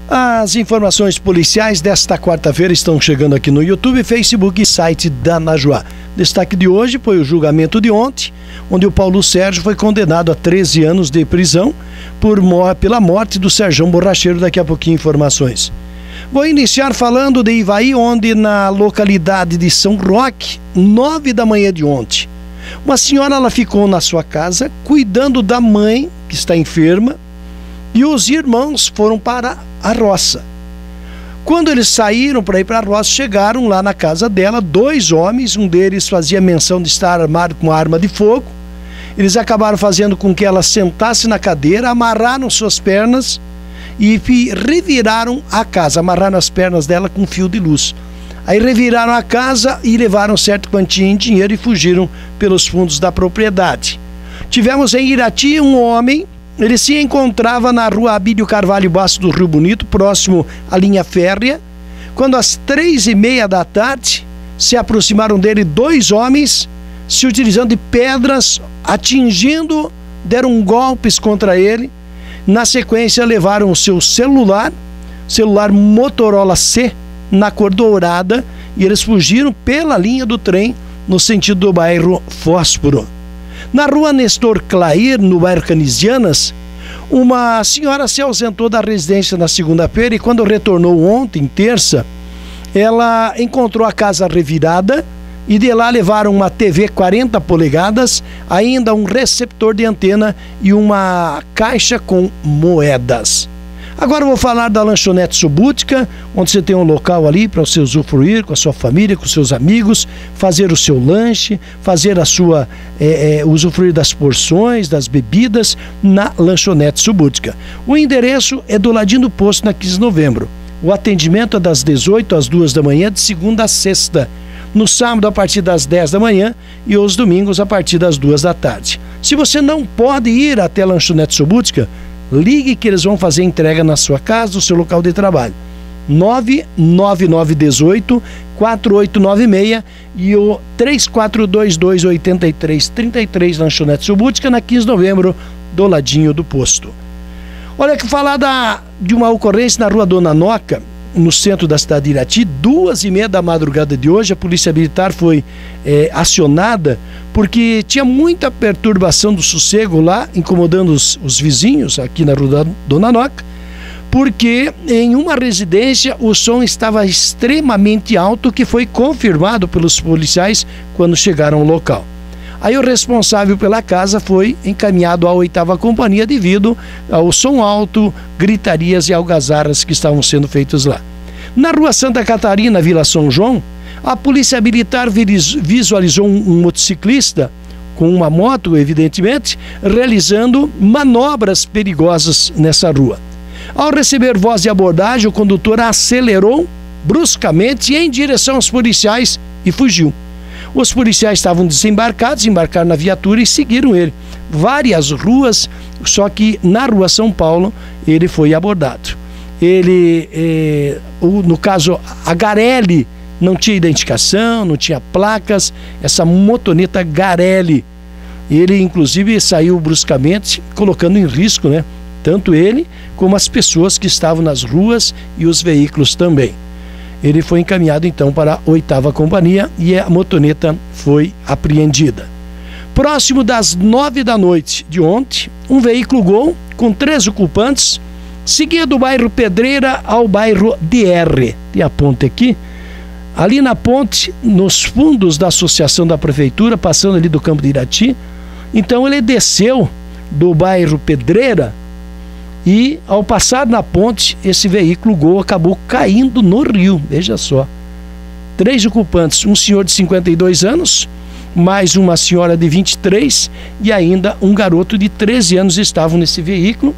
As informações policiais desta quarta-feira estão chegando aqui no YouTube, Facebook e site da Najuá. Destaque de hoje foi o julgamento de ontem, onde o Paulo Sérgio foi condenado a 13 anos de prisão pela morte do Serjão Borracheiro. Daqui a pouquinho informações. Vou iniciar falando de Ivaí, onde na localidade de São Roque, 9 da manhã de ontem, uma senhora ela ficou na sua casa cuidando da mãe, que está enferma, e os irmãos foram para a roça. Quando eles saíram para ir para a roça, chegaram lá na casa dela 2 homens, um deles fazia menção de estar armado com arma de fogo. Eles acabaram fazendo com que ela sentasse na cadeira, amarraram suas pernas e reviraram a casa, amarraram as pernas dela com fio de luz. Aí reviraram a casa e levaram certa quantia em dinheiro e fugiram pelos fundos da propriedade. Tivemos em Irati um homem. Ele se encontrava na rua Abílio Carvalho Basso do Rio Bonito, próximo à linha férrea, quando às 3h30 da tarde se aproximaram dele 2 homens, se utilizando de pedras, atingindo, deram golpes contra ele. Na sequência levaram o seu celular Motorola C, na cor dourada, e eles fugiram pela linha do trem no sentido do bairro Fósforo. Na rua Nestor Clair, no bairro Canisianas, uma senhora se ausentou da residência na segunda-feira e quando retornou ontem, terça, ela encontrou a casa revirada e de lá levaram uma TV 40 polegadas, ainda um receptor de antena e uma caixa com moedas. Agora eu vou falar da lanchonete Subútica, onde você tem um local ali para você usufruir com a sua família, com seus amigos, fazer o seu lanche, fazer a sua usufruir das porções, das bebidas na lanchonete Subútica. O endereço é do ladinho do posto na 15 de novembro. O atendimento é das 18 às 2 da manhã, de segunda a sexta. No sábado a partir das 10 da manhã e aos domingos a partir das 2 da tarde. Se você não pode ir até a lanchonete Subútica, ligue que eles vão fazer entrega na sua casa, no seu local de trabalho. 99918-4896 e o 3422-8333, lanchonete Subútica, na 15 de novembro, do ladinho do posto. Olha que falar de uma ocorrência na rua Dona Noca, no centro da cidade de Irati, 2h30 da madrugada de hoje. A polícia militar foi acionada porque tinha muita perturbação do sossego lá, incomodando os vizinhos aqui na rua Dona Noca, porque em uma residência o som estava extremamente alto, que foi confirmado pelos policiais quando chegaram ao local. Aí o responsável pela casa foi encaminhado à 8ª Companhia devido ao som alto, gritarias e algazarras que estavam sendo feitos lá. Na rua Santa Catarina, Vila São João, a polícia militar visualizou um motociclista com uma moto, evidentemente, realizando manobras perigosas nessa rua. Ao receber voz de abordagem, o condutor acelerou bruscamente em direção aos policiais e fugiu. Os policiais estavam embarcaram na viatura e seguiram ele. Várias ruas, só que na rua São Paulo ele foi abordado. No caso, a Garelli não tinha identificação, não tinha placas, essa motoneta Garelli. Ele, inclusive, saiu bruscamente, colocando em risco, né, tanto ele como as pessoas que estavam nas ruas e os veículos também. Ele foi encaminhado então para a 8ª Companhia e a motoneta foi apreendida. Próximo das 9 da noite de ontem, um veículo Gol com 3 ocupantes seguia do bairro Pedreira ao bairro DR. Tem a ponte aqui. Ali na ponte, nos fundos da associação da prefeitura, passando ali do campo de Irati. Então ele desceu do bairro Pedreira e, ao passar na ponte, esse veículo Gol acabou caindo no rio. Veja só. 3 ocupantes, um senhor de 52 anos, mais uma senhora de 23 e ainda um garoto de 13 anos estavam nesse veículo.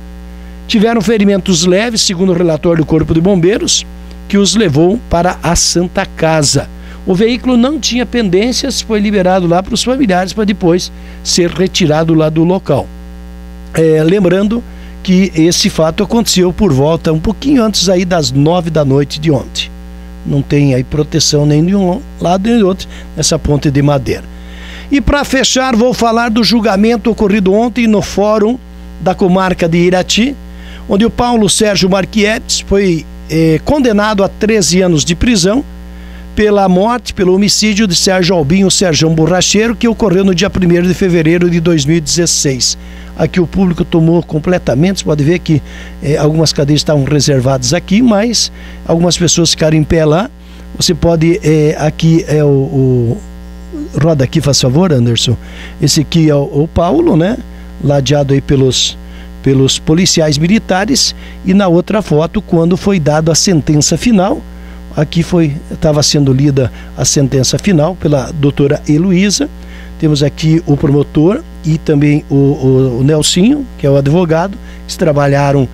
Tiveram ferimentos leves, segundo o relatório do Corpo de Bombeiros, que os levou para a Santa Casa. O veículo não tinha pendências, foi liberado lá para os familiares para depois ser retirado lá do local. Lembrando que esse fato aconteceu por volta, um pouquinho antes aí das 9 da noite de ontem. Não tem aí proteção nem de um lado nem do outro nessa ponte de madeira. E para fechar, vou falar do julgamento ocorrido ontem no Fórum da Comarca de Irati, onde o Paulo Sérgio Marquietes foi condenado a 13 anos de prisão pela morte, pelo homicídio de Sérgio Albinho, Serjão Borracheiro, que ocorreu no dia 1º de fevereiro de 2016. Aqui o público tomou completamente, você pode ver que algumas cadeiras estavam reservadas aqui, mas algumas pessoas ficaram em pé lá. Você pode, aqui é roda aqui, faz favor, Anderson. Esse aqui é o Paulo, né? Ladeado aí pelos policiais militares, e na outra foto, quando foi dada a sentença final, aqui estava sendo lida a sentença final pela doutora Heloísa. Temos aqui o promotor e também o Nelsinho, que é o advogado, que trabalharam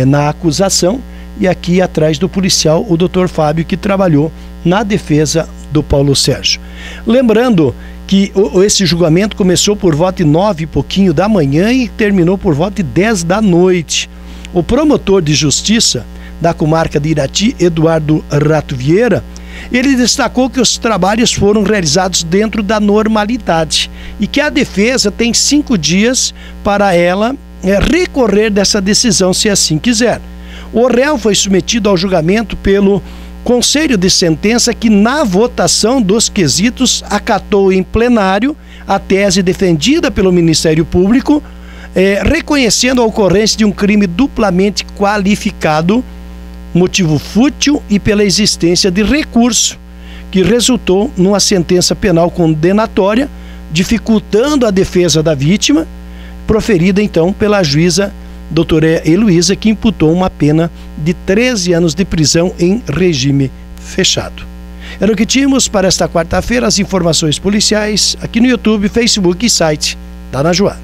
na acusação, e aqui atrás do policial o doutor Fábio, que trabalhou na defesa do Paulo Sérgio. Lembrando que esse julgamento começou por volta de 9 e pouquinho da manhã e terminou por volta de 10 da noite. O promotor de justiça da comarca de Irati, Eduardo Rato Vieira, ele destacou que os trabalhos foram realizados dentro da normalidade e que a defesa tem 5 dias para ela recorrer dessa decisão, se assim quiser. O réu foi submetido ao julgamento pelo Conselho de Sentença, que na votação dos quesitos acatou em plenário a tese defendida pelo Ministério Público, reconhecendo a ocorrência de um crime duplamente qualificado, motivo fútil e pela existência de recurso, que resultou numa sentença penal condenatória, dificultando a defesa da vítima, proferida então pela juíza doutora Heloísa, que imputou uma pena de 13 anos de prisão em regime fechado. Era o que tínhamos para esta quarta-feira, as informações policiais aqui no YouTube, Facebook e site da Najuá.